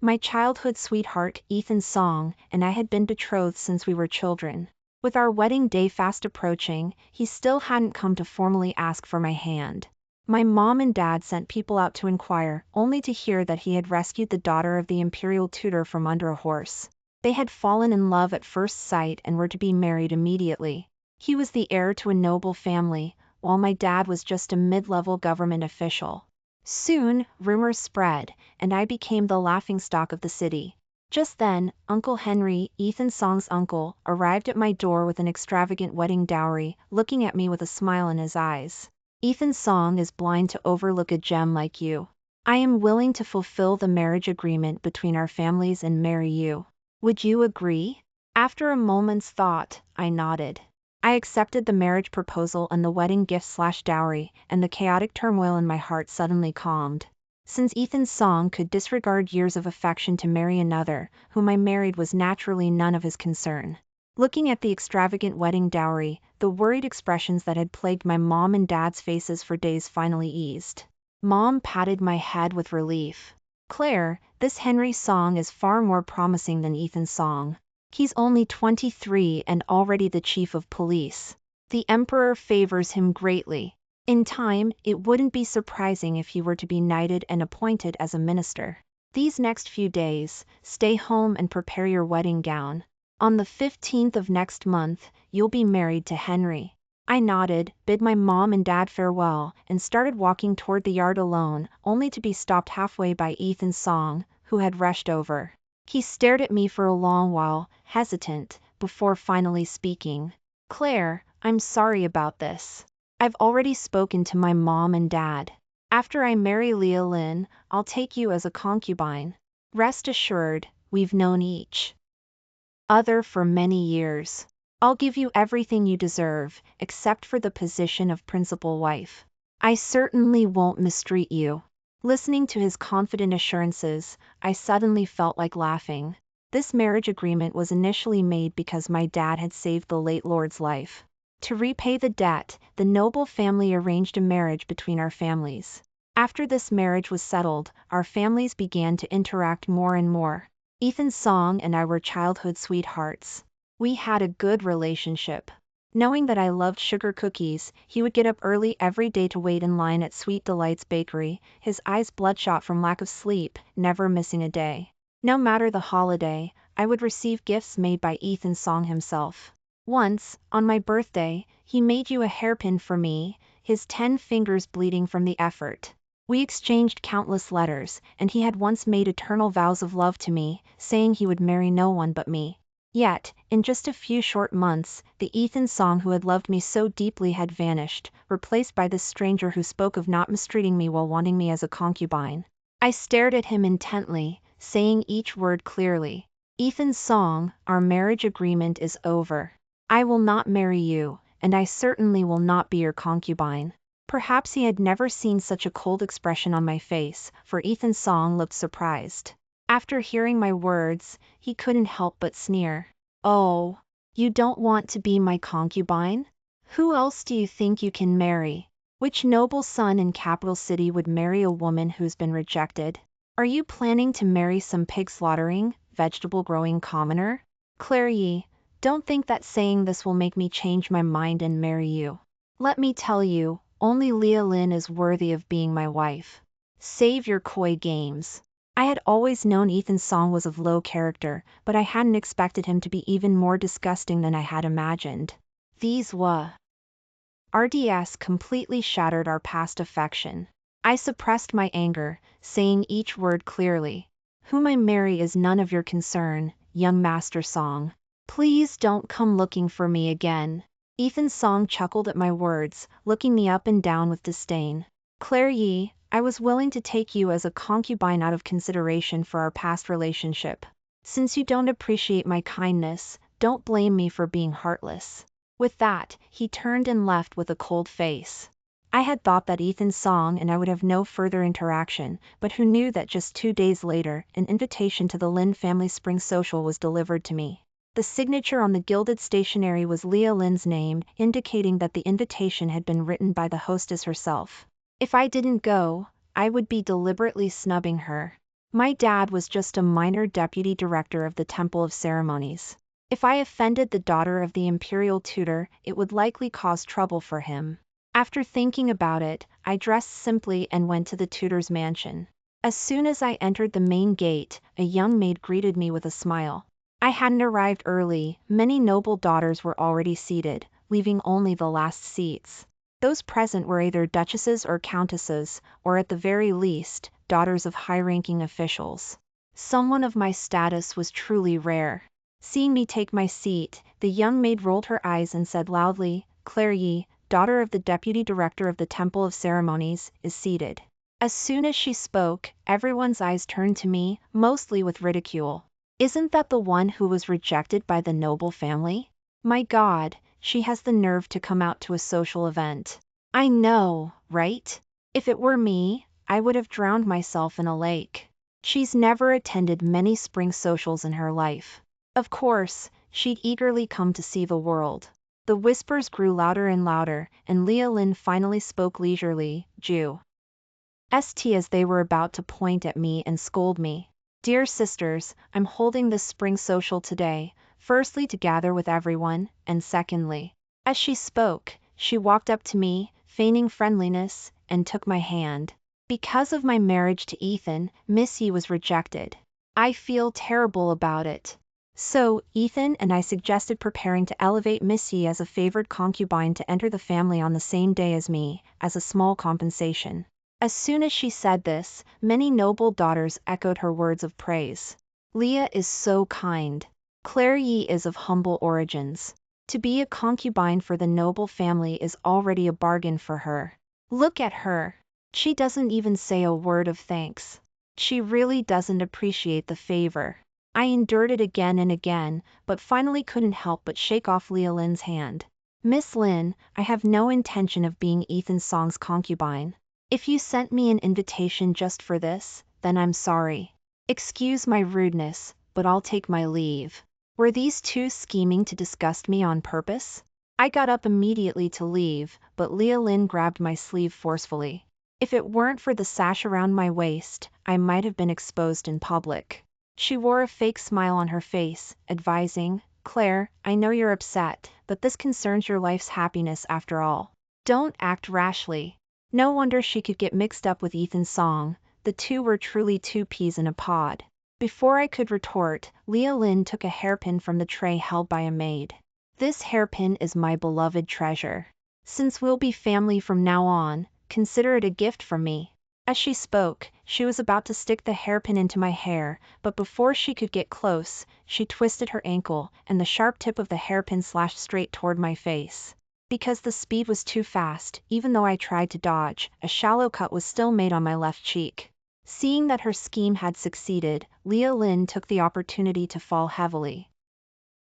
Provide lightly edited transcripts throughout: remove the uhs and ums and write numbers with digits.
My childhood sweetheart, Ethan Song, and I had been betrothed since we were children. With our wedding day fast approaching, he still hadn't come to formally ask for my hand. My mom and dad sent people out to inquire, only to hear that he had rescued the daughter of the imperial tutor from under a horse. They had fallen in love at first sight and were to be married immediately. He was the heir to a noble family, while my dad was just a mid-level government official. Soon, rumors spread, and I became the laughingstock of the city. Just then, Uncle Henry, Ethan Song's uncle, arrived at my door with an extravagant wedding dowry, looking at me with a smile in his eyes. Ethan Song is blind to overlook a gem like you. I am willing to fulfill the marriage agreement between our families and marry you. Would you agree? After a moment's thought, I nodded. I accepted the marriage proposal and the wedding gift/dowry, and the chaotic turmoil in my heart suddenly calmed. Since Ethan Song could disregard years of affection to marry another, whom I married was naturally none of his concern. Looking at the extravagant wedding dowry, the worried expressions that had plagued my mom and dad's faces for days finally eased. Mom patted my head with relief. Claire, this Henry Song is far more promising than Ethan Song. He's only 23 and already the chief of police. The emperor favors him greatly. In time, it wouldn't be surprising if he were to be knighted and appointed as a minister. These next few days, stay home and prepare your wedding gown. On the 15th of next month, you'll be married to Henry. I nodded, bid my mom and dad farewell, and started walking toward the yard alone, only to be stopped halfway by Ethan Song, who had rushed over. He stared at me for a long while, hesitant, before finally speaking. Claire, I'm sorry about this. I've already spoken to my mom and dad. After I marry Leah Lynn, I'll take you as a concubine. Rest assured, we've known each other for many years. I'll give you everything you deserve, except for the position of principal wife. I certainly won't mistreat you. Listening to his confident assurances, I suddenly felt like laughing. This marriage agreement was initially made because my dad had saved the late lord's life. To repay the debt, the noble family arranged a marriage between our families. After this marriage was settled, our families began to interact more and more. Ethan Song and I were childhood sweethearts. We had a good relationship. Knowing that I loved sugar cookies, he would get up early every day to wait in line at Sweet Delight's bakery, his eyes bloodshot from lack of sleep, never missing a day. No matter the holiday, I would receive gifts made by Ethan Song himself. Once, on my birthday, he made you a hairpin for me, his 10 fingers bleeding from the effort. We exchanged countless letters, and he had once made eternal vows of love to me, saying he would marry no one but me. Yet, in just a few short months, the Ethan Song who had loved me so deeply had vanished, replaced by this stranger who spoke of not mistreating me while wanting me as a concubine. I stared at him intently, saying each word clearly. Ethan Song, our marriage agreement is over. I will not marry you, and I certainly will not be your concubine. Perhaps he had never seen such a cold expression on my face, for Ethan Song looked surprised. After hearing my words, he couldn't help but sneer. Oh, you don't want to be my concubine? Who else do you think you can marry? Which noble son in capital city would marry a woman who's been rejected? Are you planning to marry some pig-slaughtering, vegetable-growing commoner? Claire, don't think that saying this will make me change my mind and marry you. Let me tell you, only Leah Lynn is worthy of being my wife. Save your coy games. I had always known Ethan Song was of low character, but I hadn't expected him to be even more disgusting than I had imagined. These RDS completely shattered our past affection. I suppressed my anger, saying each word clearly. Whom I marry is none of your concern, young Master Song. Please don't come looking for me again. Ethan Song chuckled at my words, looking me up and down with disdain. Claire, I was willing to take you as a concubine out of consideration for our past relationship. Since you don't appreciate my kindness, don't blame me for being heartless. With that, he turned and left with a cold face. I had thought that Ethan Song and I would have no further interaction, but who knew that just 2 days later, an invitation to the Lin family spring social was delivered to me. The signature on the gilded stationery was Leah Lin's name, indicating that the invitation had been written by the hostess herself. If I didn't go, I would be deliberately snubbing her. My dad was just a minor deputy director of the Temple of Ceremonies. If I offended the daughter of the imperial tutor, it would likely cause trouble for him. After thinking about it, I dressed simply and went to the tutor's mansion. As soon as I entered the main gate, a young maid greeted me with a smile. I hadn't arrived early, many noble daughters were already seated, leaving only the last seats. Those present were either duchesses or countesses, or at the very least, daughters of high-ranking officials. Someone of my status was truly rare. Seeing me take my seat, the young maid rolled her eyes and said loudly, "Claire Yi, daughter of the deputy director of the Temple of Ceremonies, is seated." As soon as she spoke, everyone's eyes turned to me, mostly with ridicule. Isn't that the one who was rejected by the noble family? My God, she has the nerve to come out to a social event. I know, right? If it were me, I would have drowned myself in a lake. She's never attended many spring socials in her life. Of course, she'd eagerly come to see the world. The whispers grew louder and louder, and Leah Lynn finally spoke leisurely, Jew. St. as they were about to point at me and scold me. Dear sisters, I'm holding this spring social today, firstly to gather with everyone, and secondly. As she spoke, she walked up to me, feigning friendliness, and took my hand. Because of my marriage to Ethan, Miss Yi was rejected. I feel terrible about it. So, Ethan and I suggested preparing to elevate Miss Yi as a favored concubine to enter the family on the same day as me, as a small compensation. As soon as she said this, many noble daughters echoed her words of praise. Leah is so kind. Claire Yi is of humble origins. To be a concubine for the noble family is already a bargain for her. Look at her. She doesn't even say a word of thanks. She really doesn't appreciate the favor. I endured it again and again, but finally couldn't help but shake off Leah Lynn's hand. Miss Lynn, I have no intention of being Ethan Song's concubine. If you sent me an invitation just for this, then I'm sorry. Excuse my rudeness, but I'll take my leave. Were these two scheming to disgust me on purpose? I got up immediately to leave, but Leah Lynn grabbed my sleeve forcefully. If it weren't for the sash around my waist, I might have been exposed in public. She wore a fake smile on her face, advising, "Claire, I know you're upset, but this concerns your life's happiness after all. Don't act rashly." No wonder she could get mixed up with Ethan Song. The two were truly two peas in a pod. Before I could retort, Leah Lynn took a hairpin from the tray held by a maid. This hairpin is my beloved treasure. Since we'll be family from now on, consider it a gift from me. As she spoke, she was about to stick the hairpin into my hair, but before she could get close, she twisted her ankle, and the sharp tip of the hairpin slashed straight toward my face. Because the speed was too fast, even though I tried to dodge, a shallow cut was still made on my left cheek. Seeing that her scheme had succeeded, Leah Lynn took the opportunity to fall heavily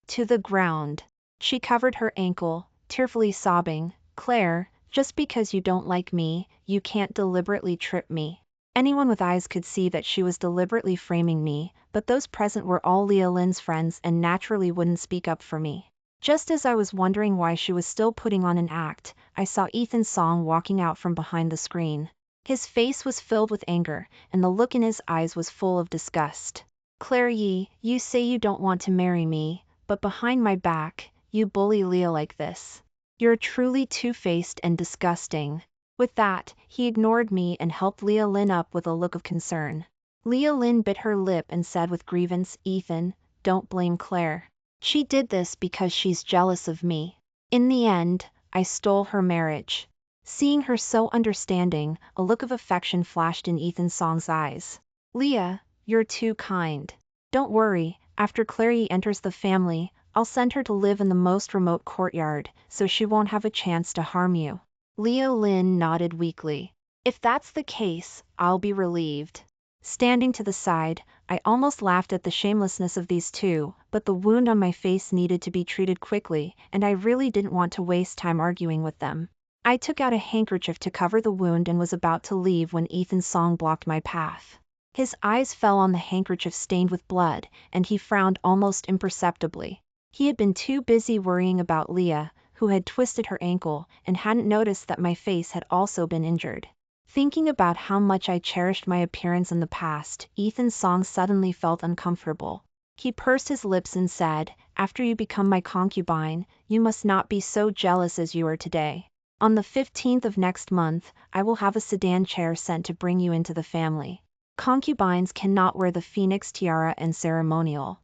to the ground. She covered her ankle, tearfully sobbing, "Claire, just because you don't like me, you can't deliberately trip me." Anyone with eyes could see that she was deliberately framing me, but those present were all Leah Lynn's friends and naturally wouldn't speak up for me. Just as I was wondering why she was still putting on an act, I saw Ethan Song walking out from behind the screen. His face was filled with anger, and the look in his eyes was full of disgust. "Claire Yi, you say you don't want to marry me, but behind my back, you bully Leah like this. You're truly two-faced and disgusting." With that, he ignored me and helped Leah Lynn up with a look of concern. Leah Lynn bit her lip and said with grievance, "Ethan, don't blame Claire. She did this because she's jealous of me. In the end, I stole her marriage." Seeing her so understanding, a look of affection flashed in Ethan Song's eyes. "Leah, you're too kind. Don't worry, after Clary enters the family, I'll send her to live in the most remote courtyard, so she won't have a chance to harm you." Leah Lynn nodded weakly. "If that's the case, I'll be relieved." Standing to the side, I almost laughed at the shamelessness of these two, but the wound on my face needed to be treated quickly, and I really didn't want to waste time arguing with them. I took out a handkerchief to cover the wound and was about to leave when Ethan Song blocked my path. His eyes fell on the handkerchief stained with blood, and he frowned almost imperceptibly. He had been too busy worrying about Leah, who had twisted her ankle, and hadn't noticed that my face had also been injured. Thinking about how much I cherished my appearance in the past, Ethan Song suddenly felt uncomfortable. He pursed his lips and said, "After you become my concubine, you must not be so jealous as you are today. On the 15th of next month, I will have a sedan chair sent to bring you into the family. Concubines cannot wear the phoenix tiara and ceremonial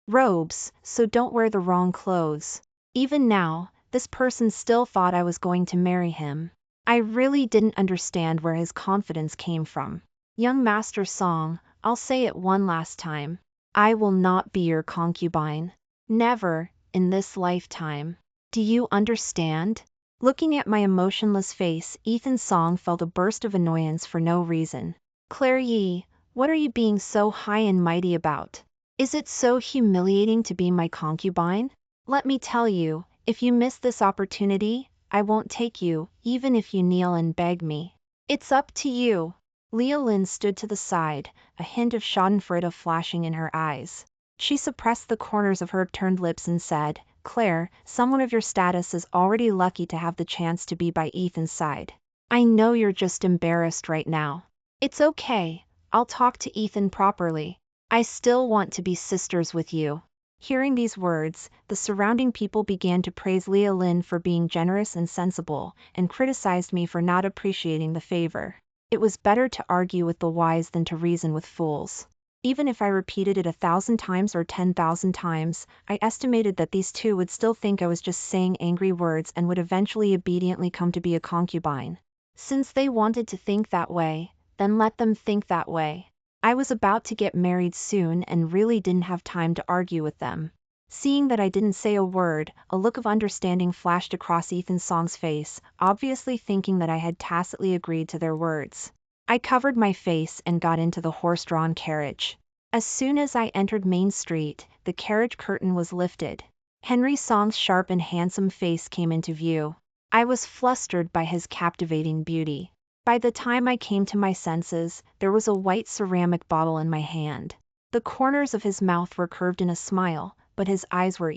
robes, so don't wear the wrong clothes." Even now, this person still thought I was going to marry him. I really didn't understand where his confidence came from. Young Master Song, I'll say it one last time. I will not be your concubine. Never, in this lifetime. Do you understand? Looking at my emotionless face, Ethan Song felt a burst of annoyance for no reason. Claire Yi, what are you being so high and mighty about? Is it so humiliating to be my concubine? Let me tell you, if you miss this opportunity, I won't take you, even if you kneel and beg me. It's up to you. Leah Lin stood to the side, a hint of schadenfreude flashing in her eyes. She suppressed the corners of her upturned lips and said, "Claire, someone of your status is already lucky to have the chance to be by Ethan's side. I know you're just embarrassed right now. It's okay, I'll talk to Ethan properly. I still want to be sisters with you." Hearing these words, the surrounding people began to praise Leah Lin for being generous and sensible, and criticized me for not appreciating the favor. It was better to argue with the wise than to reason with fools. Even if I repeated it 1,000 times or 10,000 times, I estimated that these two would still think I was just saying angry words and would eventually obediently come to be a concubine. Since they wanted to think that way, then let them think that way. I was about to get married soon and really didn't have time to argue with them. Seeing that I didn't say a word, a look of understanding flashed across Ethan Song's face, obviously thinking that I had tacitly agreed to their words. I covered my face and got into the horse-drawn carriage. As soon as I entered Main Street, the carriage curtain was lifted. Henry Song's sharp and handsome face came into view. I was flustered by his captivating beauty. By the time I came to my senses, there was a white ceramic bottle in my hand. The corners of his mouth were curved in a smile, but his eyes were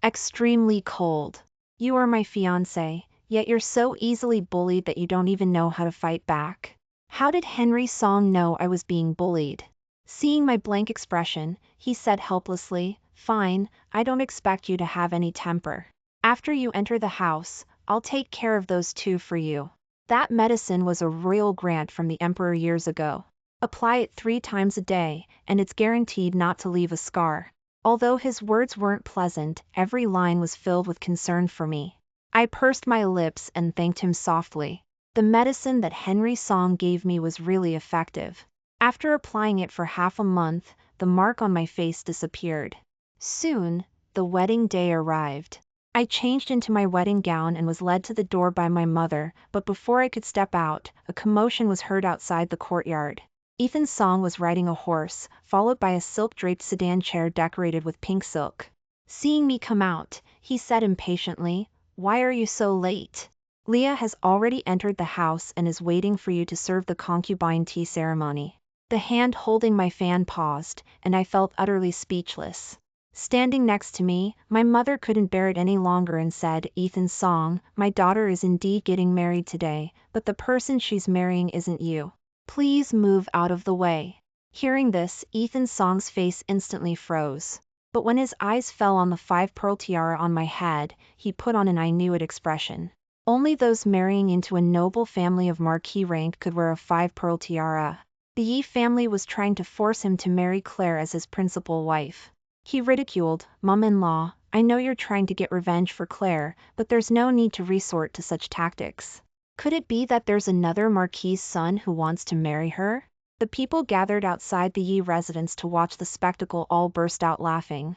extremely cold. "You are my fiancé, yet you're so easily bullied that you don't even know how to fight back." How did Henry Song know I was being bullied? Seeing my blank expression, he said helplessly, "Fine, I don't expect you to have any temper. After you enter the house, I'll take care of those two for you. That medicine was a royal grant from the emperor years ago. Apply it 3 times a day, and it's guaranteed not to leave a scar." Although his words weren't pleasant, every line was filled with concern for me. I pursed my lips and thanked him softly. The medicine that Henry Song gave me was really effective. After applying it for half a month, the mark on my face disappeared. Soon, the wedding day arrived. I changed into my wedding gown and was led to the door by my mother, but before I could step out, a commotion was heard outside the courtyard. Ethan Song was riding a horse, followed by a silk-draped sedan chair decorated with pink silk. Seeing me come out, he said impatiently, "Why are you so late? Leah has already entered the house and is waiting for you to serve the concubine tea ceremony." The hand holding my fan paused, and I felt utterly speechless. Standing next to me, my mother couldn't bear it any longer and said, "Ethan Song, my daughter is indeed getting married today, but the person she's marrying isn't you. Please move out of the way." Hearing this, Ethan Song's face instantly froze. But when his eyes fell on the 5-pearl tiara on my head, he put on an "I knew it" expression. Only those marrying into a noble family of marquis rank could wear a 5-pearl tiara. The Yi family was trying to force him to marry Claire as his principal wife. He ridiculed, "Mum-in-law, I know you're trying to get revenge for Claire, but there's no need to resort to such tactics. Could it be that there's another marquis's son who wants to marry her?" The people gathered outside the Yi residence to watch the spectacle all burst out laughing.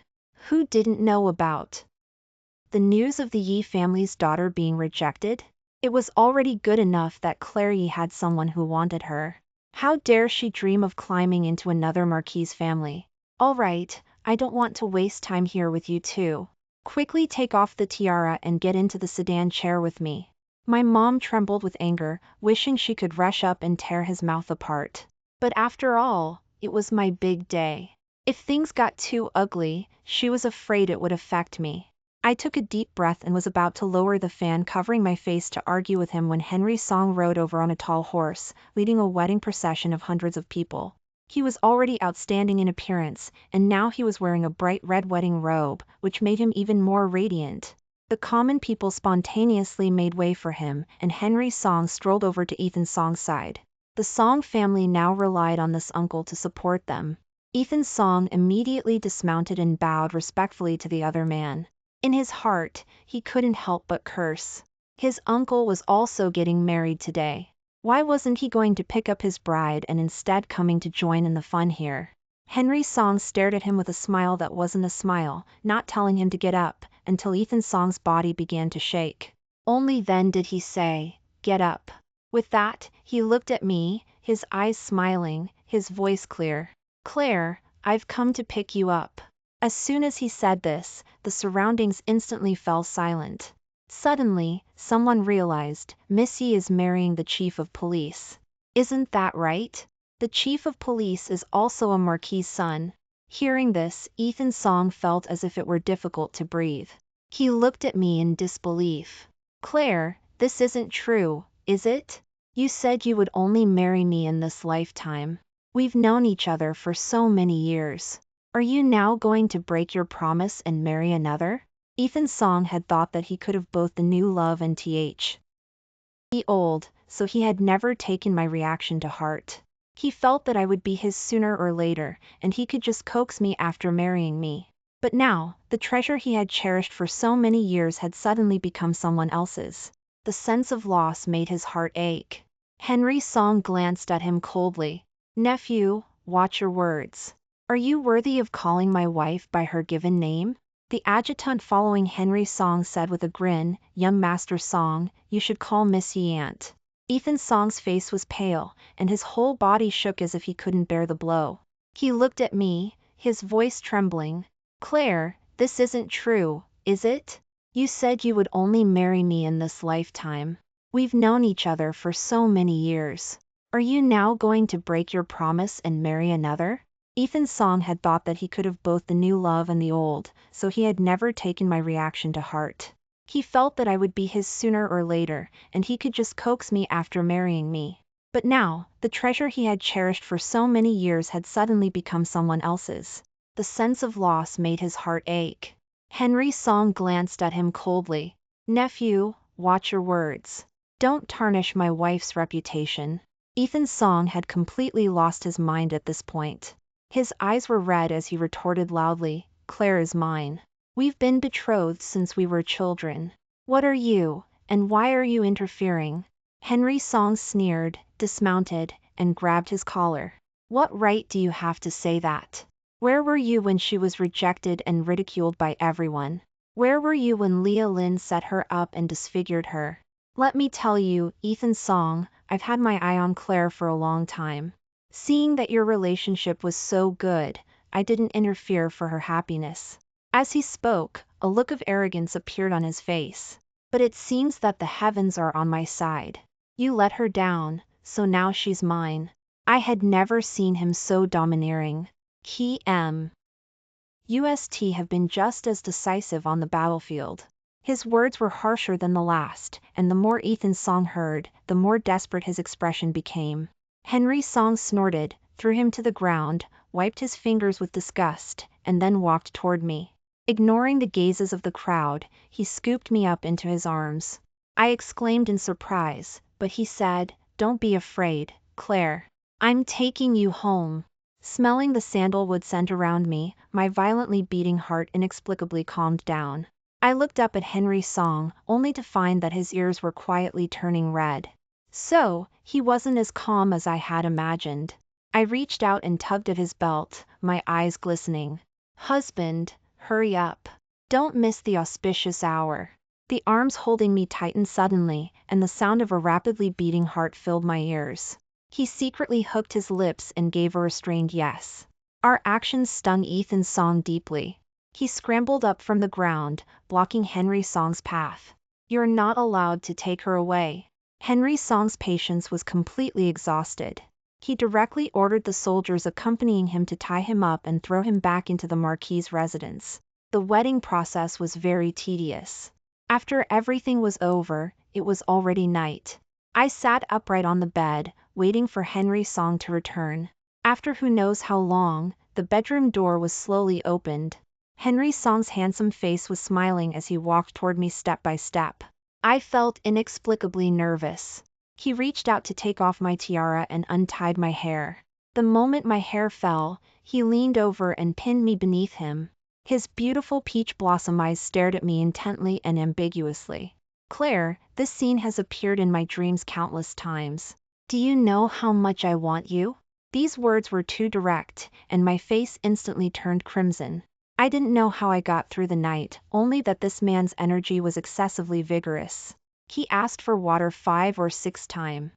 Who didn't know about the news of the Yi family's daughter being rejected? It was already good enough that Claire Yi had someone who wanted her. How dare she dream of climbing into another marquis's family? All right, I don't want to waste time here with you two. Quickly take off the tiara and get into the sedan chair with me. My mom trembled with anger, wishing she could rush up and tear his mouth apart. But after all, it was my big day. If things got too ugly, she was afraid it would affect me. I took a deep breath and was about to lower the fan covering my face to argue with him when Henry Song rode over on a tall horse, leading a wedding procession of hundreds of people. He was already outstanding in appearance, and now he was wearing a bright red wedding robe, which made him even more radiant. The common people spontaneously made way for him, and Henry Song strolled over to Ethan Song's side. The Song family now relied on this uncle to support them. Ethan Song immediately dismounted and bowed respectfully to the other man. In his heart, he couldn't help but curse. His uncle was also getting married today. Why wasn't he going to pick up his bride and instead coming to join in the fun here? Henry Song stared at him with a smile that wasn't a smile, not telling him to get up, until Ethan Song's body began to shake. Only then did he say, "Get up." With that, he looked at me, his eyes smiling, his voice clear. "Claire, I've come to pick you up." As soon as he said this, the surroundings instantly fell silent. Suddenly, someone realized, Missy is marrying the chief of police. Isn't that right? The chief of police is also a marquis's son. Hearing this, Ethan Song felt as if it were difficult to breathe. He looked at me in disbelief. "Claire, this isn't true, is it? You said you would only marry me in this lifetime. We've known each other for so many years. Are you now going to break your promise and marry another?" Ethan Song had thought that he could have both the new love and the old, so he had never taken my reaction to heart. He felt that I would be his sooner or later, and he could just coax me after marrying me. But now, the treasure he had cherished for so many years had suddenly become someone else's. The sense of loss made his heart ache. Henry Song glanced at him coldly. "Nephew, watch your words. Are you worthy of calling my wife by her given name?" The adjutant following Henry Song said with a grin, "Young Master Song, you should call Missy Aunt." Ethan Song's face was pale, and his whole body shook as if he couldn't bear the blow. He looked at me, his voice trembling. "Claire, this isn't true, is it? You said you would only marry me in this lifetime. We've known each other for so many years. Are you now going to break your promise and marry another?" Ethan Song had thought that he could have both the new love and the old, so he had never taken my reaction to heart. He felt that I would be his sooner or later, and he could just coax me after marrying me. But now, the treasure he had cherished for so many years had suddenly become someone else's. The sense of loss made his heart ache. Henry Song glanced at him coldly. "Nephew, watch your words. Don't tarnish my wife's reputation." Ethan Song had completely lost his mind at this point. His eyes were red as he retorted loudly, "Claire is mine. We've been betrothed since we were children. What are you, and why are you interfering?" Henry Song sneered, dismounted, and grabbed his collar. "What right do you have to say that? Where were you when she was rejected and ridiculed by everyone? Where were you when Leah Lynn set her up and disfigured her? Let me tell you, Ethan Song, I've had my eye on Claire for a long time. Seeing that your relationship was so good, I didn't interfere for her happiness." As he spoke, a look of arrogance appeared on his face. "But it seems that the heavens are on my side. You let her down, so now she's mine." I had never seen him so domineering. Ust have been just as decisive on the battlefield. His words were harsher than the last, and the more Ethan Song heard, the more desperate his expression became. Henry Song snorted, threw him to the ground, wiped his fingers with disgust, and then walked toward me. Ignoring the gazes of the crowd, he scooped me up into his arms. I exclaimed in surprise, but he said, "Don't be afraid, Claire. I'm taking you home." Smelling the sandalwood scent around me, my violently beating heart inexplicably calmed down. I looked up at Henry Song, only to find that his ears were quietly turning red. So, he wasn't as calm as I had imagined. I reached out and tugged at his belt, my eyes glistening. "Husband, hurry up. Don't miss the auspicious hour." The arms holding me tightened suddenly, and the sound of a rapidly beating heart filled my ears. He secretly hooked his lips and gave a restrained yes. Our actions stung Ethan Song deeply. He scrambled up from the ground, blocking Henry Song's path. "You're not allowed to take her away." Henry Song's patience was completely exhausted. He directly ordered the soldiers accompanying him to tie him up and throw him back into the Marquis's residence. The wedding process was very tedious. After everything was over, it was already night. I sat upright on the bed, waiting for Henry Song to return. After who knows how long, the bedroom door was slowly opened. Henry Song's handsome face was smiling as he walked toward me step by step. I felt inexplicably nervous. He reached out to take off my tiara and untied my hair. The moment my hair fell, he leaned over and pinned me beneath him. His beautiful peach blossom eyes stared at me intently and ambiguously. Claire, this scene has appeared in my dreams countless times. Do you know how much I want you? These words were too direct, and my face instantly turned crimson. I didn't know how I got through the night, only that this man's energy was excessively vigorous. He asked for water 5 or 6 times,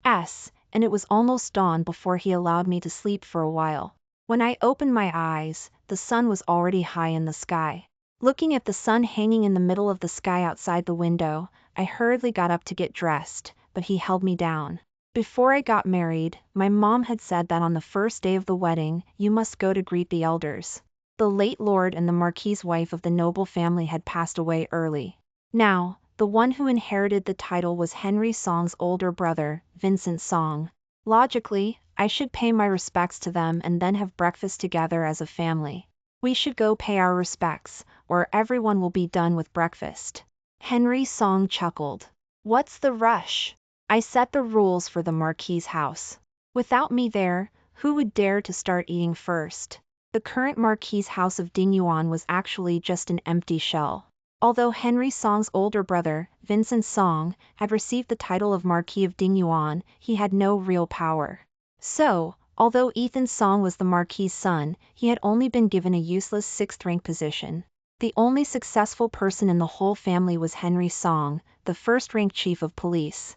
and it was almost dawn before he allowed me to sleep for a while. When I opened my eyes, the sun was already high in the sky. Looking at the sun hanging in the middle of the sky outside the window, I hurriedly got up to get dressed, but he held me down. Before I got married, my mom had said that on the first day of the wedding, you must go to greet the elders. The late lord and the marquis's wife of the noble family had passed away early. Now, the one who inherited the title was Henry Song's older brother, Vincent Song. Logically, I should pay my respects to them and then have breakfast together as a family. We should go pay our respects, or everyone will be done with breakfast. Henry Song chuckled. What's the rush? I set the rules for the Marquis's house. Without me there, who would dare to start eating first? The current Marquis's house of Dingyuan was actually just an empty shell. Although Henry Song's older brother, Vincent Song, had received the title of Marquis of Dingyuan, he had no real power. So, although Ethan Song was the Marquis's son, he had only been given a useless 6th-rank position. The only successful person in the whole family was Henry Song, the 1st-rank chief of police.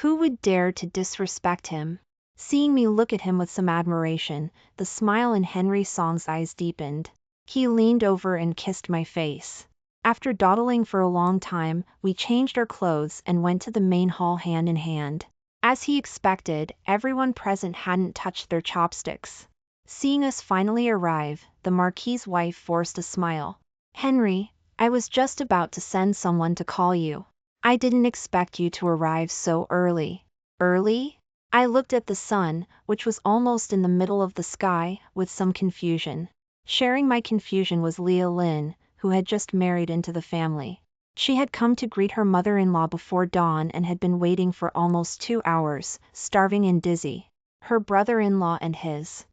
Who would dare to disrespect him? Seeing me look at him with some admiration, the smile in Henry Song's eyes deepened. He leaned over and kissed my face. After dawdling for a long time, we changed our clothes and went to the main hall hand in hand. As he expected, everyone present hadn't touched their chopsticks. Seeing us finally arrive, the Marquis's wife forced a smile. Henry, I was just about to send someone to call you. I didn't expect you to arrive so early. Early? I looked at the sun, which was almost in the middle of the sky, with some confusion. Sharing my confusion was Leah Lin, who had just married into the family. She had come to greet her mother-in-law before dawn and had been waiting for almost 2 hours, starving and dizzy. Her brother-in-law and his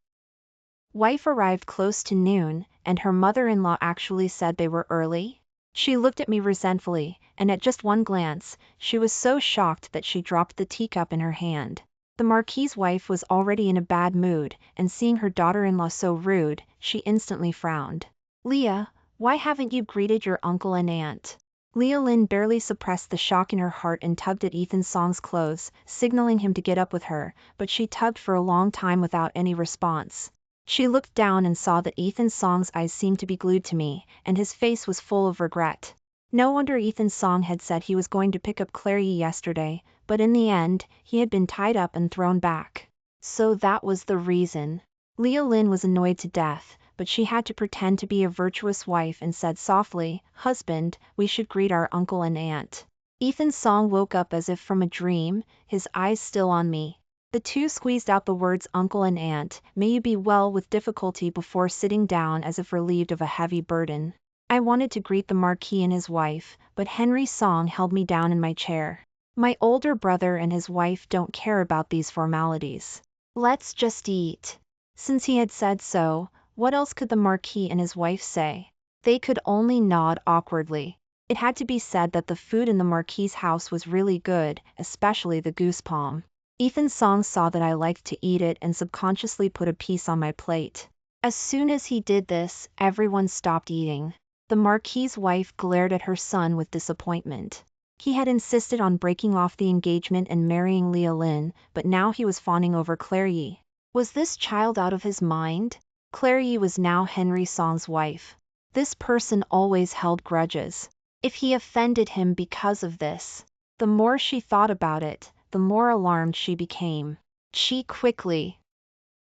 wife arrived close to noon, and her mother-in-law actually said they were early. She looked at me resentfully, and at just one glance, she was so shocked that she dropped the teacup in her hand. The Marquis's wife was already in a bad mood, and seeing her daughter-in-law so rude, she instantly frowned. Leah, why haven't you greeted your uncle and aunt? Leah Lin barely suppressed the shock in her heart and tugged at Ethan Song's clothes, signaling him to get up with her, but she tugged for a long time without any response. She looked down and saw that Ethan Song's eyes seemed to be glued to me, and his face was full of regret. No wonder Ethan Song had said he was going to pick up Claire yesterday, but in the end, he had been tied up and thrown back. So that was the reason. Leah Lin was annoyed to death, but she had to pretend to be a virtuous wife and said softly, "Husband, we should greet our uncle and aunt." Ethan Song woke up as if from a dream, his eyes still on me. The two squeezed out the words uncle and aunt, may you be well, with difficulty before sitting down as if relieved of a heavy burden. I wanted to greet the Marquis and his wife, but Henry Song held me down in my chair. My older brother and his wife don't care about these formalities. Let's just eat. Since he had said so, what else could the Marquis and his wife say? They could only nod awkwardly. It had to be said that the food in the Marquis's house was really good, especially the goose palm. Ethan Song saw that I liked to eat it and subconsciously put a piece on my plate. As soon as he did this, everyone stopped eating. The Marquis's wife glared at her son with disappointment. He had insisted on breaking off the engagement and marrying Leah Lin, but now he was fawning over Claire Yi. Was this child out of his mind? Claire Yi was now Henry Song's wife. This person always held grudges. If he offended him because of this, the more she thought about it, the more alarmed she became. She quickly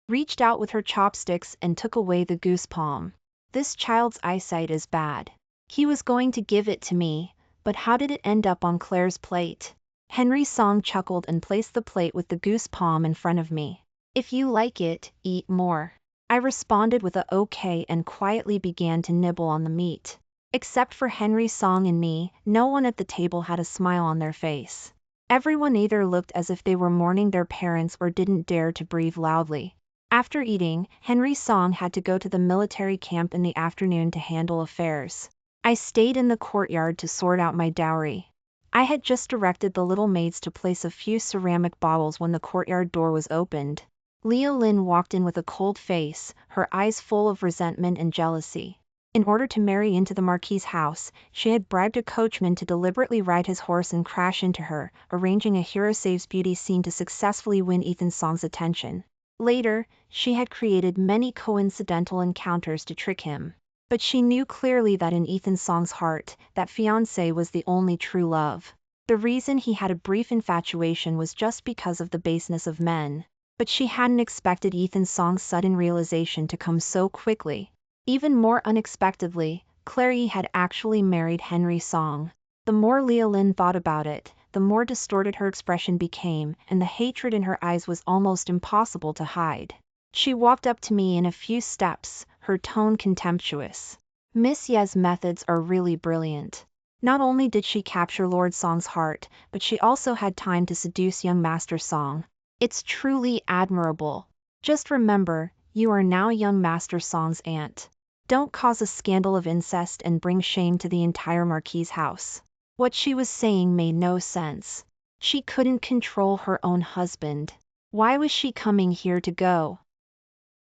reached out with her chopsticks and took away the goose palm. This child's eyesight is bad. He was going to give it to me, but how did it end up on Claire's plate? Henry Song chuckled and placed the plate with the goose palm in front of me. If you like it, eat more. I responded with a okay and quietly began to nibble on the meat. Except for Henry Song and me, no one at the table had a smile on their face. Everyone either looked as if they were mourning their parents or didn't dare to breathe loudly. After eating, Henry Song had to go to the military camp in the afternoon to handle affairs. I stayed in the courtyard to sort out my dowry. I had just directed the little maids to place a few ceramic bottles when the courtyard door was opened. Leah Lynn walked in with a cold face, her eyes full of resentment and jealousy. In order to marry into the Marquis's house, she had bribed a coachman to deliberately ride his horse and crash into her, arranging a hero saves beauty scene to successfully win Ethan Song's attention. Later, she had created many coincidental encounters to trick him. But she knew clearly that in Ethan Song's heart, that fiancé was the only true love. The reason he had a brief infatuation was just because of the baseness of men. But she hadn't expected Ethan Song's sudden realization to come so quickly. Even more unexpectedly, Clary had actually married Henry Song. The more Leah Lynn thought about it, the more distorted her expression became, and the hatred in her eyes was almost impossible to hide. She walked up to me in a few steps, her tone contemptuous. Miss Ye's methods are really brilliant. Not only did she capture Lord Song's heart, but she also had time to seduce young Master Song. It's truly admirable. Just remember, you are now young Master Song's aunt. Don't cause a scandal of incest and bring shame to the entire Marquis's house. What she was saying made no sense. She couldn't control her own husband. Why was she coming here to go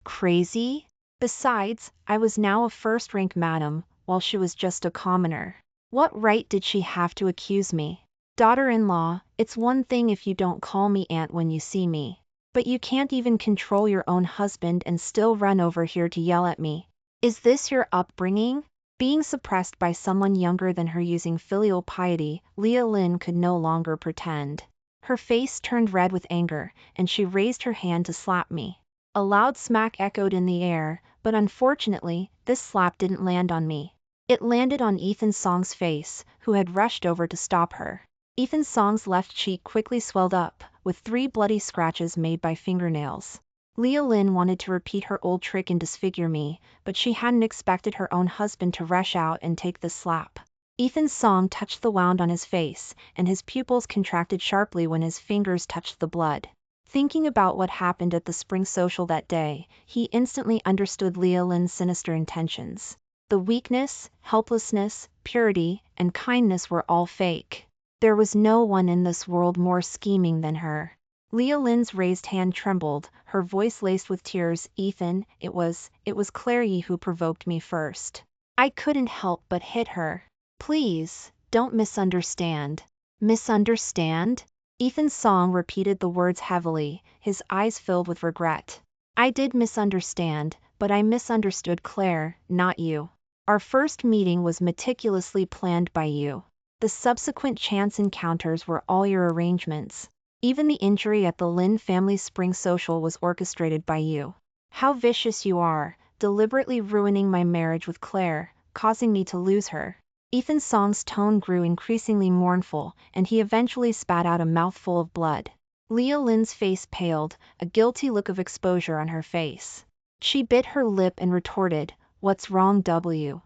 crazy? Besides, I was now a first-rank madam, while she was just a commoner. What right did she have to accuse me? Daughter-in-law, it's one thing if you don't call me aunt when you see me. But you can't even control your own husband and still run over here to yell at me. Is this your upbringing? Being suppressed by someone younger than her using filial piety, Leah Lynn could no longer pretend. Her face turned red with anger, and she raised her hand to slap me. A loud smack echoed in the air, but unfortunately, this slap didn't land on me. It landed on Ethan Song's face, who had rushed over to stop her. Ethan Song's left cheek quickly swelled up, with 3 bloody scratches made by fingernails. Leah Lynn wanted to repeat her old trick and disfigure me, but she hadn't expected her own husband to rush out and take the slap. Ethan Song touched the wound on his face, and his pupils contracted sharply when his fingers touched the blood. Thinking about what happened at the spring social that day, he instantly understood Leah Lynn's sinister intentions. The weakness, helplessness, purity, and kindness were all fake. There was no one in this world more scheming than her. Leah Lynn's raised hand trembled, her voice laced with tears. Ethan, it was Clary who provoked me first. I couldn't help but hit her. Please, don't misunderstand. Misunderstand? Ethan Song repeated the words heavily, his eyes filled with regret. I did misunderstand, but I misunderstood Claire, not you. Our first meeting was meticulously planned by you. The subsequent chance encounters were all your arrangements. Even the injury at the Lynn family spring social was orchestrated by you. How vicious you are, deliberately ruining my marriage with Claire, causing me to lose her. Ethan Song's tone grew increasingly mournful, and he eventually spat out a mouthful of blood. Leah Lynn's face paled, a guilty look of exposure on her face. She bit her lip and retorted, "What's wrong, W?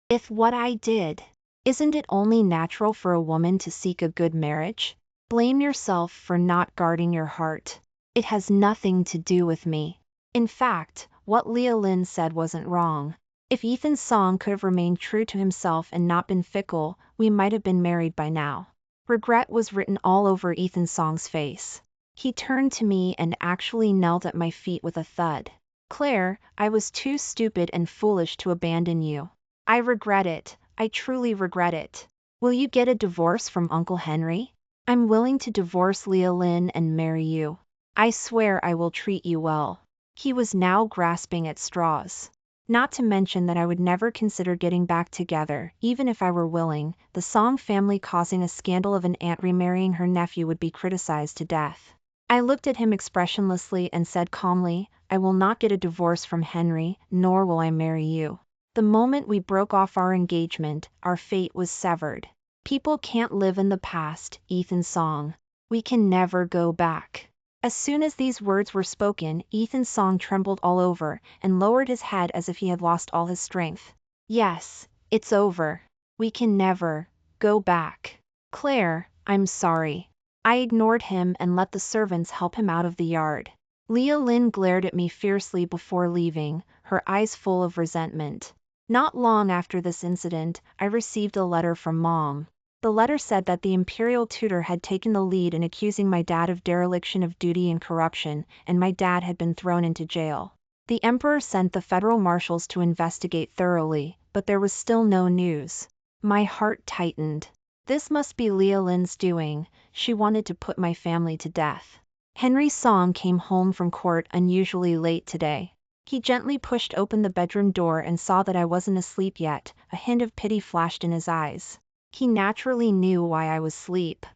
If what I did. Isn't it only natural for a woman to seek a good marriage? Blame yourself for not guarding your heart. It has nothing to do with me." In fact, what Leah Lynn said wasn't wrong. If Ethan Song could have remained true to himself and not been fickle, we might have been married by now. Regret was written all over Ethan Song's face. He turned to me and actually knelt at my feet with a thud. "Claire, I was too stupid and foolish to abandon you. I regret it. I truly regret it. Will you get a divorce from Uncle Henry? I'm willing to divorce Leah Lynn and marry you. I swear I will treat you well." He was now grasping at straws. Not to mention that I would never consider getting back together, even if I were willing. The Song family causing a scandal of an aunt remarrying her nephew would be criticized to death. I looked at him expressionlessly and said calmly, "I will not get a divorce from Henry, nor will I marry you. The moment we broke off our engagement, our fate was severed. People can't live in the past, Ethan Song. We can never go back. As soon as these words were spoken, Ethan Song trembled all over and lowered his head as if he had lost all his strength. Yes, it's over. We can never go back. Claire, I'm sorry. I ignored him and let the servants help him out of the yard. Leah Lynn glared at me fiercely before leaving, her eyes full of resentment. Not long after this incident, I received a letter from Mom. The letter said that the imperial tutor had taken the lead in accusing my dad of dereliction of duty and corruption, and my dad had been thrown into jail. The emperor sent the federal marshals to investigate thoroughly, but there was still no news. My heart tightened. This must be Leah Lynn's doing. She wanted to put my family to death. Henry Song came home from court unusually late today. He gently pushed open the bedroom door and saw that I wasn't asleep yet. A hint of pity flashed in his eyes. He naturally knew why I was sleepless.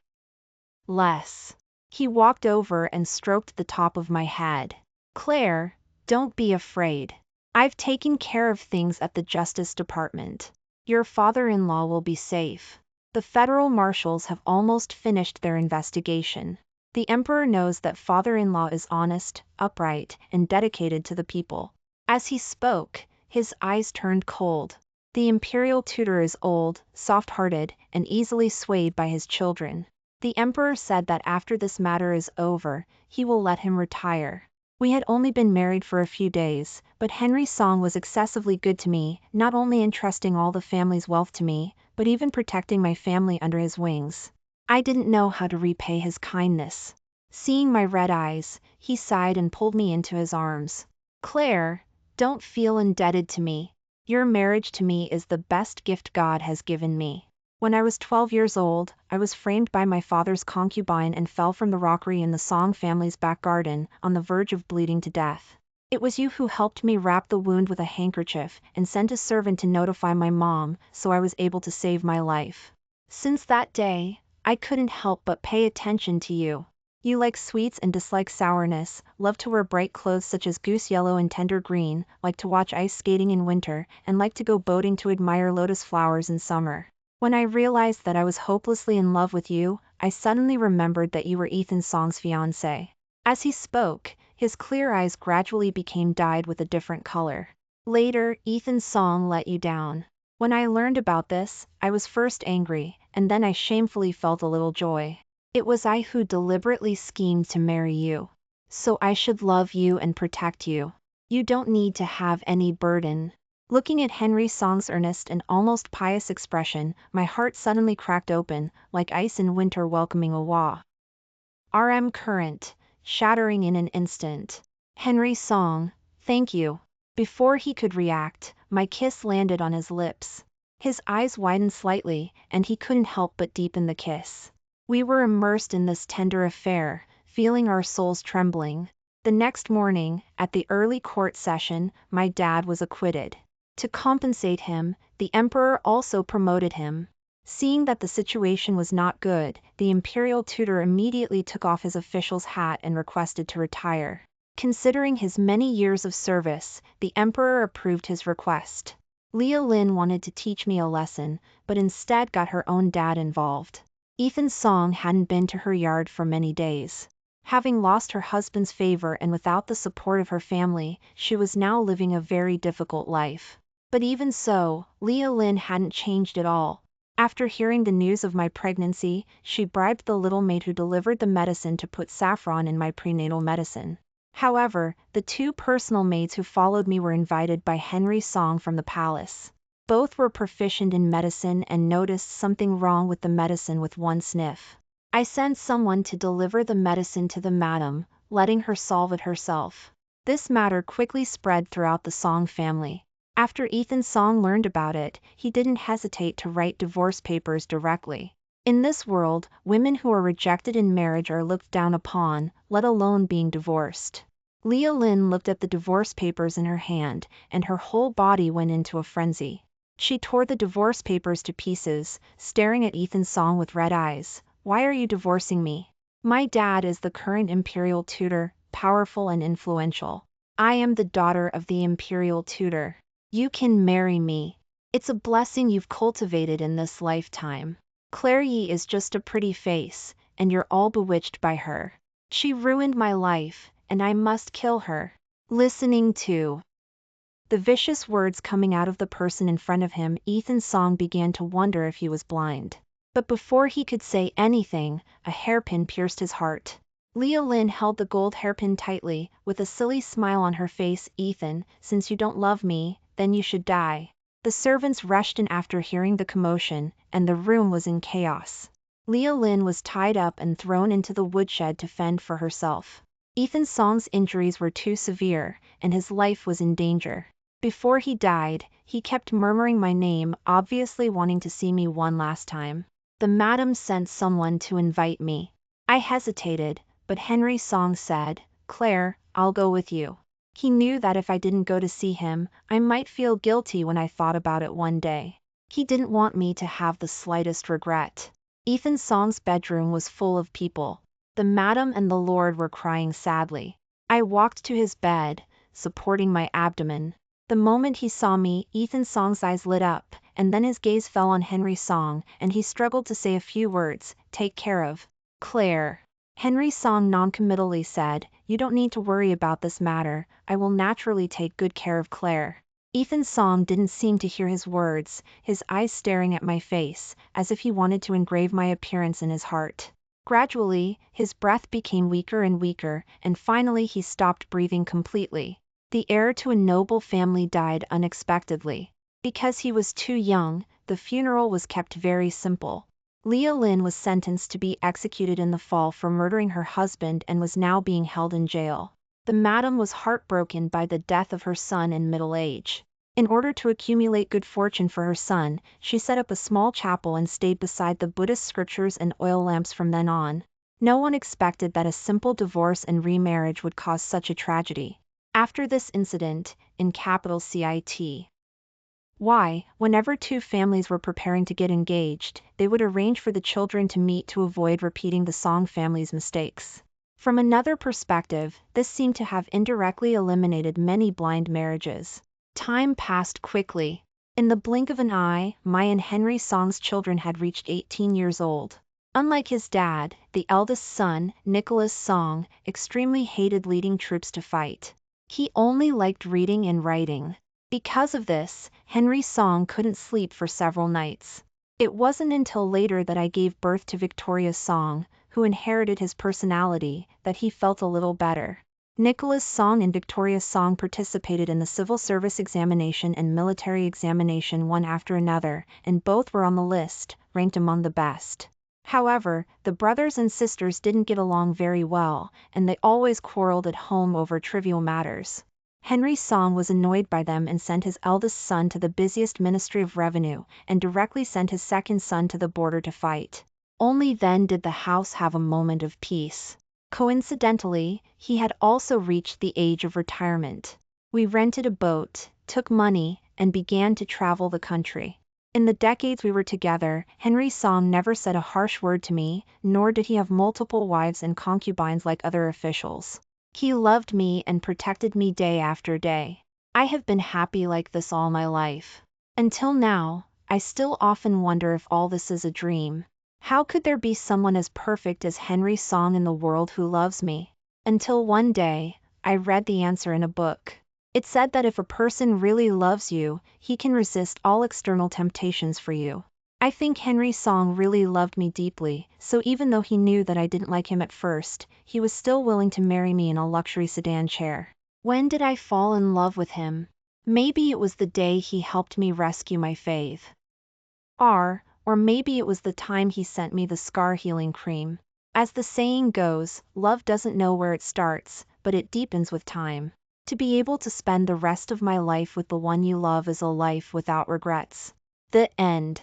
He walked over and stroked the top of my head. Claire, don't be afraid. I've taken care of things at the Justice Department. Your father-in-law will be safe. The federal marshals have almost finished their investigation. The emperor knows that father-in-law is honest, upright, and dedicated to the people. As he spoke, his eyes turned cold. The imperial tutor is old, soft-hearted, and easily swayed by his children. The emperor said that after this matter is over, he will let him retire. We had only been married for a few days, but Henry Song was excessively good to me, not only entrusting all the family's wealth to me, but even protecting my family under his wings. I didn't know how to repay his kindness. Seeing my red eyes, he sighed and pulled me into his arms. Claire, don't feel indebted to me. Your marriage to me is the best gift God has given me. When I was 12 years old, I was framed by my father's concubine and fell from the rockery in the Song family's back garden, on the verge of bleeding to death. It was you who helped me wrap the wound with a handkerchief and sent a servant to notify my mom, so I was able to save my life. Since that day, I couldn't help but pay attention to you. You like sweets and dislike sourness, love to wear bright clothes such as goose yellow and tender green, like to watch ice skating in winter, and like to go boating to admire lotus flowers in summer. When I realized that I was hopelessly in love with you, I suddenly remembered that you were Ethan Song's fiancé. As he spoke, his clear eyes gradually became dyed with a different color. Later, Ethan Song let you down. When I learned about this, I was first angry, and then I shamefully felt a little joy. It was I who deliberately schemed to marry you. So I should love you and protect you. You don't need to have any burden. Looking at Henry Song's earnest and almost pious expression, my heart suddenly cracked open, like ice in winter welcoming a warm current, shattering in an instant. Henry Song, thank you. Before he could react, my kiss landed on his lips. His eyes widened slightly, and he couldn't help but deepen the kiss. We were immersed in this tender affair, feeling our souls trembling. The next morning, at the early court session, my dad was acquitted. To compensate him, the emperor also promoted him. Seeing that the situation was not good, the imperial tutor immediately took off his official's hat and requested to retire. Considering his many years of service, the emperor approved his request. Leah Lynn wanted to teach me a lesson, but instead got her own dad involved. Ethan Song hadn't been to her yard for many days. Having lost her husband's favor and without the support of her family, she was now living a very difficult life. But even so, Leah Lynn hadn't changed at all. After hearing the news of my pregnancy, she bribed the little maid who delivered the medicine to put saffron in my prenatal medicine. However, the two personal maids who followed me were invited by Henry Song from the palace. Both were proficient in medicine and noticed something wrong with the medicine with one sniff. I sent someone to deliver the medicine to the madam, letting her solve it herself. This matter quickly spread throughout the Song family. After Ethan Song learned about it, he didn't hesitate to write divorce papers directly. In this world, women who are rejected in marriage are looked down upon, let alone being divorced. Leah Lynn looked at the divorce papers in her hand, and her whole body went into a frenzy. She tore the divorce papers to pieces, staring at Ethan Song with red eyes. Why are you divorcing me? My dad is the current imperial tutor, powerful and influential. I am the daughter of the imperial tutor. You can marry me. It's a blessing you've cultivated in this lifetime. Claire Yi is just a pretty face, and you're all bewitched by her. She ruined my life, and I must kill her. Listening to the vicious words coming out of the person in front of him, Ethan Song began to wonder if he was blind. But before he could say anything, a hairpin pierced his heart. Leah Lynn held the gold hairpin tightly, with a silly smile on her face. Ethan, since you don't love me, then you should die. The servants rushed in after hearing the commotion, and the room was in chaos. Leah Lynn was tied up and thrown into the woodshed to fend for herself. Ethan Song's injuries were too severe, and his life was in danger. Before he died, he kept murmuring my name, obviously wanting to see me one last time. The madam sent someone to invite me. I hesitated, but Henry Song said, "Claire, I'll go with you." He knew that if I didn't go to see him, I might feel guilty when I thought about it one day. He didn't want me to have the slightest regret. Ethan Song's bedroom was full of people. The madam and the lord were crying sadly. I walked to his bed, supporting my abdomen. The moment he saw me, Ethan Song's eyes lit up, and then his gaze fell on Henry Song, and he struggled to say a few words. "Take care of Claire." Henry Song noncommittally said, "You don't need to worry about this matter, I will naturally take good care of Claire." Ethan Song didn't seem to hear his words, his eyes staring at my face, as if he wanted to engrave my appearance in his heart. Gradually, his breath became weaker and weaker, and finally he stopped breathing completely. The heir to a noble family died unexpectedly. Because he was too young, the funeral was kept very simple. Leah Lynn was sentenced to be executed in the fall for murdering her husband and was now being held in jail. The madam was heartbroken by the death of her son in middle age. In order to accumulate good fortune for her son, she set up a small chapel and stayed beside the Buddhist scriptures and oil lamps from then on. No one expected that a simple divorce and remarriage would cause such a tragedy. After this incident, in capital CIT, whenever two families were preparing to get engaged, they would arrange for the children to meet to avoid repeating the Song family's mistakes. From another perspective, this seemed to have indirectly eliminated many blind marriages. Time passed quickly. In the blink of an eye, my and Henry Song's children had reached 18 years old. Unlike his dad, the eldest son, Nicholas Song, extremely hated leading troops to fight. He only liked reading and writing. Because of this, Henry Song couldn't sleep for several nights. It wasn't until later that I gave birth to Victoria Song, who inherited his personality, that he felt a little better. Nicholas Song and Victoria Song participated in the civil service examination and military examination one after another, and both were on the list, ranked among the best. However, the brothers and sisters didn't get along very well, and they always quarreled at home over trivial matters. Henry Song was annoyed by them and sent his eldest son to the busiest Ministry of Revenue, and directly sent his second son to the border to fight. Only then did the house have a moment of peace. Coincidentally, he had also reached the age of retirement. We rented a boat, took money, and began to travel the country. In the decades we were together, Henry Song never said a harsh word to me, nor did he have multiple wives and concubines like other officials. He loved me and protected me day after day. I have been happy like this all my life. Until now, I still often wonder if all this is a dream. How could there be someone as perfect as Henry Song in the world who loves me? Until one day, I read the answer in a book. It said that if a person really loves you, he can resist all external temptations for you. I think Henry Song really loved me deeply, so even though he knew that I didn't like him at first, he was still willing to marry me in a luxury sedan chair. When did I fall in love with him? Maybe it was the day he helped me rescue my fave. Or maybe it was the time he sent me the scar healing cream. As the saying goes, love doesn't know where it starts, but it deepens with time. To be able to spend the rest of my life with the one you love is a life without regrets. The end.